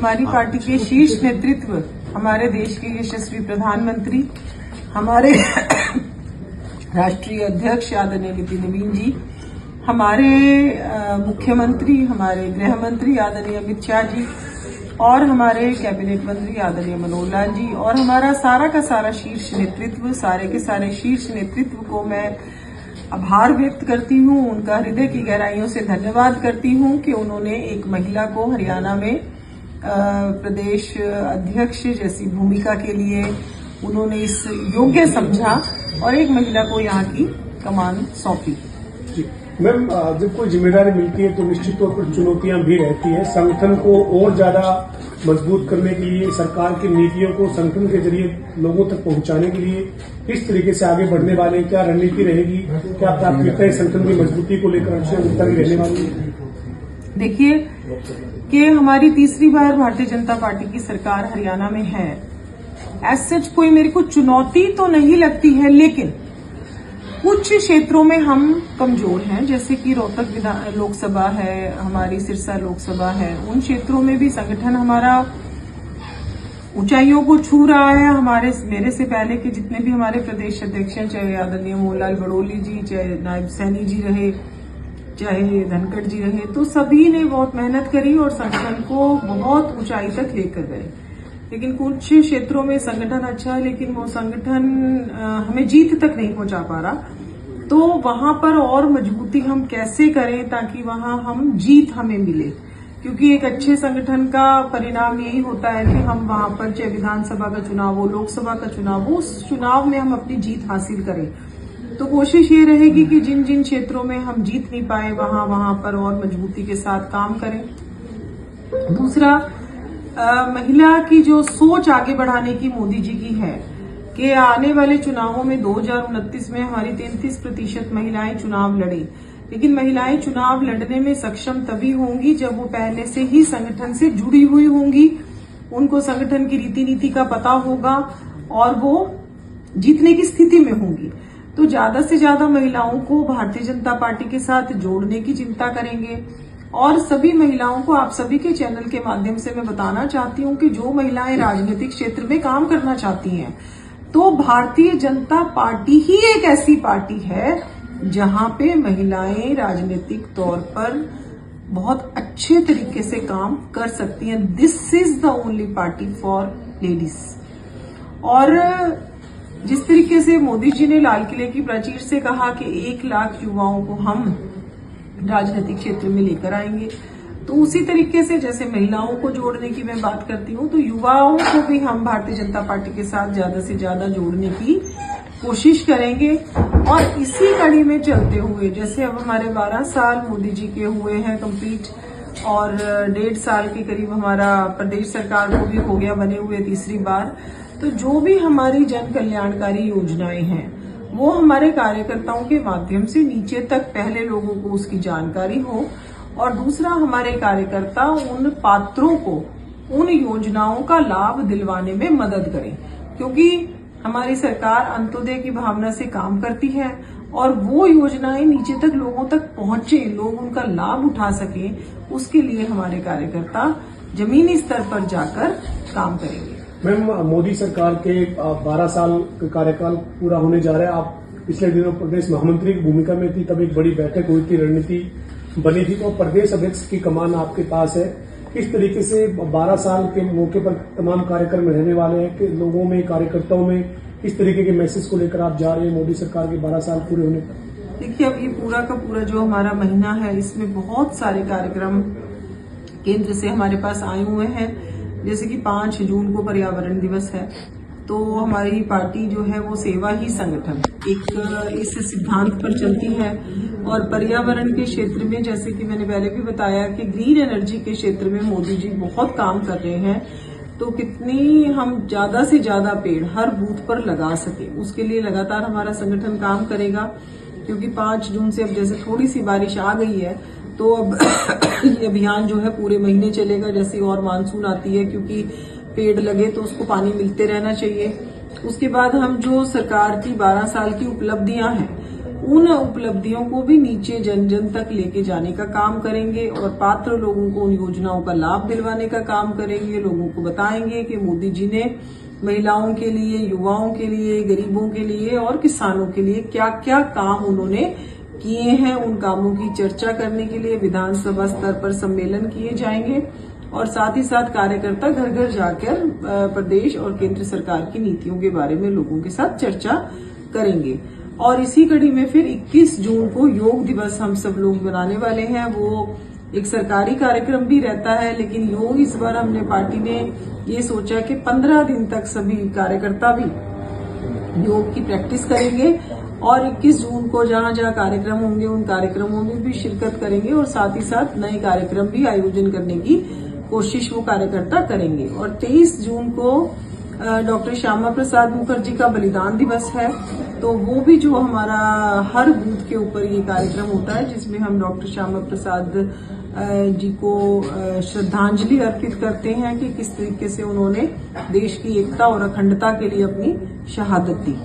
हमारी पार्टी के शीर्ष नेतृत्व, हमारे देश के यशस्वी प्रधानमंत्री, हमारे राष्ट्रीय अध्यक्ष आदरणीय नितिन नवीन जी, हमारे मुख्यमंत्री, हमारे गृह मंत्री आदरणीय अमित शाह जी और हमारे कैबिनेट मंत्री आदरणीय मनोहर लाल जी और हमारा सारा का सारा शीर्ष नेतृत्व, सारे के सारे शीर्ष नेतृत्व को मैं आभार व्यक्त करती हूं, उनका हृदय की गहराइयों से धन्यवाद करती हूं कि उन्होंने एक महिला को हरियाणा में प्रदेश अध्यक्ष जैसी भूमिका के लिए उन्होंने इस योग्य समझा और एक महिला को यहाँ की कमान सौंपी। मैम, जब कोई जिम्मेदारी मिलती है तो निश्चित तौर पर चुनौतियां भी रहती हैं। संगठन को और ज्यादा मजबूत करने के लिए, सरकार की नीतियों को संगठन के जरिए लोगों तक पहुंचाने के लिए किस तरीके से आगे बढ़ने वाले, क्या रणनीति रहेगी, क्या प्राथमिकताएं संगठन की मजबूती को लेकर अक्षमता की रहने वाली है? देखिए कि हमारी तीसरी बार भारतीय जनता पार्टी की सरकार हरियाणा में है। एज सच कोई मेरे को चुनौती तो नहीं लगती है, लेकिन कुछ क्षेत्रों में हम कमजोर हैं, जैसे कि रोहतक लोकसभा है, हमारी सिरसा लोकसभा है। उन क्षेत्रों में भी संगठन हमारा ऊंचाइयों को छू रहा है। मेरे से पहले के जितने भी हमारे प्रदेश अध्यक्ष हैं, चाहे आदरणीय मोहनलाल बड़ोली जी, चाहे नायब सैनी जी रहे, चाहे धनखड़ जी रहे, तो सभी ने बहुत मेहनत करी और संगठन को बहुत ऊंचाई तक लेकर गए। लेकिन कुछ क्षेत्रों में संगठन अच्छा है, लेकिन वो संगठन हमें जीत तक नहीं पहुंचा पा रहा। तो वहां पर और मजबूती हम कैसे करें ताकि वहां हम जीत हमें मिले, क्योंकि एक अच्छे संगठन का परिणाम यही होता है कि हम वहां पर चाहे विधानसभा का चुनाव हो, लोकसभा का चुनाव हो, उस चुनाव में हम अपनी जीत हासिल करें। तो कोशिश ये रहेगी कि जिन जिन क्षेत्रों में हम जीत नहीं पाए वहां पर और मजबूती के साथ काम करें। दूसरा, महिला की जो सोच आगे बढ़ाने की मोदी जी की है कि आने वाले चुनावों में 2029 में हमारी 33% महिलाएं चुनाव लड़े, लेकिन महिलाएं चुनाव लड़ने में सक्षम तभी होंगी जब वो पहले से ही संगठन से जुड़ी हुई होंगी, उनको संगठन की रीति नीति का पता होगा और वो जीतने की स्थिति में होंगी। तो ज्यादा से ज्यादा महिलाओं को भारतीय जनता पार्टी के साथ जोड़ने की चिंता करेंगे और सभी महिलाओं को आप सभी के चैनल के माध्यम से मैं बताना चाहती हूं कि जो महिलाएं राजनीतिक क्षेत्र में काम करना चाहती हैं, तो भारतीय जनता पार्टी ही एक ऐसी पार्टी है जहां पे महिलाएं राजनीतिक तौर पर बहुत अच्छे तरीके से काम कर सकती हैं। This is the only party for ladies. और जिस तरीके से मोदी जी ने लाल किले की प्राचीर से कहा कि 1 लाख युवाओं को हम राजनीतिक क्षेत्र में लेकर आएंगे, तो उसी तरीके से जैसे महिलाओं को जोड़ने की मैं बात करती हूँ, तो युवाओं को भी हम भारतीय जनता पार्टी के साथ ज्यादा से ज्यादा जोड़ने की कोशिश करेंगे। और इसी कड़ी में चलते हुए, जैसे अब हमारे 12 साल मोदी जी के हुए हैं कंप्लीट और 1.5 साल के करीब हमारा प्रदेश सरकार को भी हो गया बने हुए तीसरी बार, तो जो भी हमारी जन कल्याणकारी योजनाएं हैं वो हमारे कार्यकर्ताओं के माध्यम से नीचे तक पहले लोगों को उसकी जानकारी हो और दूसरा हमारे कार्यकर्ता उन पात्रों को उन योजनाओं का लाभ दिलवाने में मदद करें, क्योंकि हमारी सरकार अंत्योदय की भावना से काम करती है और वो योजनाएं नीचे तक लोगों तक पहुंचे, लोग उनका लाभ उठा सके, उसके लिए हमारे कार्यकर्ता जमीनी स्तर पर जाकर काम करेंगे। मैम, मोदी सरकार के 12 साल का कार्यकाल पूरा होने जा रहा है। आप पिछले दिनों प्रदेश महामंत्री की भूमिका में थी, तब एक बड़ी बैठक हुई थी, रणनीति बनी थी, तो प्रदेश अध्यक्ष की कमान आपके पास है। किस तरीके से 12 साल के मौके पर तमाम कार्यक्रम रहने वाले हैं कि लोगों में, कार्यकर्ताओं में किस तरीके के मैसेज को लेकर आप जा रहे हैं मोदी सरकार के 12 साल पूरे होने पर? देखिए, अब ये पूरा का पूरा जो हमारा महीना है, इसमें बहुत सारे कार्यक्रम केंद्र से हमारे पास आए हुए हैं। जैसे कि 5 जून को पर्यावरण दिवस है, तो हमारी पार्टी जो है वो सेवा ही संगठन एक इस सिद्धांत पर चलती है और पर्यावरण के क्षेत्र में, जैसे कि मैंने पहले भी बताया कि ग्रीन एनर्जी के क्षेत्र में मोदी जी बहुत काम कर रहे हैं, तो कितनी हम ज्यादा से ज्यादा पेड़ हर बूथ पर लगा सके, उसके लिए लगातार हमारा संगठन काम करेगा। क्योंकि 5 जून से अब जैसे थोड़ी सी बारिश आ गई है, तो अब ये अभियान जो है पूरे महीने चलेगा। जैसे और मानसून आती है, क्योंकि पेड़ लगे तो उसको पानी मिलते रहना चाहिए। उसके बाद हम जो सरकार की 12 साल की उपलब्धियां हैं उन उपलब्धियों को भी नीचे जन जन तक लेके जाने का काम करेंगे और पात्र लोगों को उन योजनाओं का लाभ दिलवाने का काम करेंगे। लोगों को बताएंगे कि मोदी जी ने महिलाओं के लिए, युवाओं के लिए, गरीबों के लिए और किसानों के लिए क्या क्या काम उन्होंने किए हैं। उन कामों की चर्चा करने के लिए विधानसभा स्तर पर सम्मेलन किए जाएंगे और साथ ही साथ कार्यकर्ता घर घर जाकर प्रदेश और केंद्र सरकार की नीतियों के बारे में लोगों के साथ चर्चा करेंगे। और इसी कड़ी में फिर 21 जून को योग दिवस हम सब लोग मनाने वाले हैं। वो एक सरकारी कार्यक्रम भी रहता है, लेकिन योग इस बार हमने पार्टी ने ये सोचा कि 15 दिन तक सभी कार्यकर्ता भी योग की प्रैक्टिस करेंगे और 21 जून को जहां जहां कार्यक्रम होंगे उन कार्यक्रमों में भी शिरकत करेंगे और साथ ही साथ नए कार्यक्रम भी आयोजन करने की कोशिश वो कार्यकर्ता करेंगे। और 23 जून को डॉक्टर श्यामा प्रसाद मुखर्जी का बलिदान दिवस है, तो वो भी जो हमारा हर बूथ के ऊपर ये कार्यक्रम होता है जिसमें हम डॉक्टर श्यामा प्रसाद जी को श्रद्धांजलि अर्पित करते हैं कि किस तरीके से उन्होंने देश की एकता और अखंडता के लिए अपनी शहादत दी।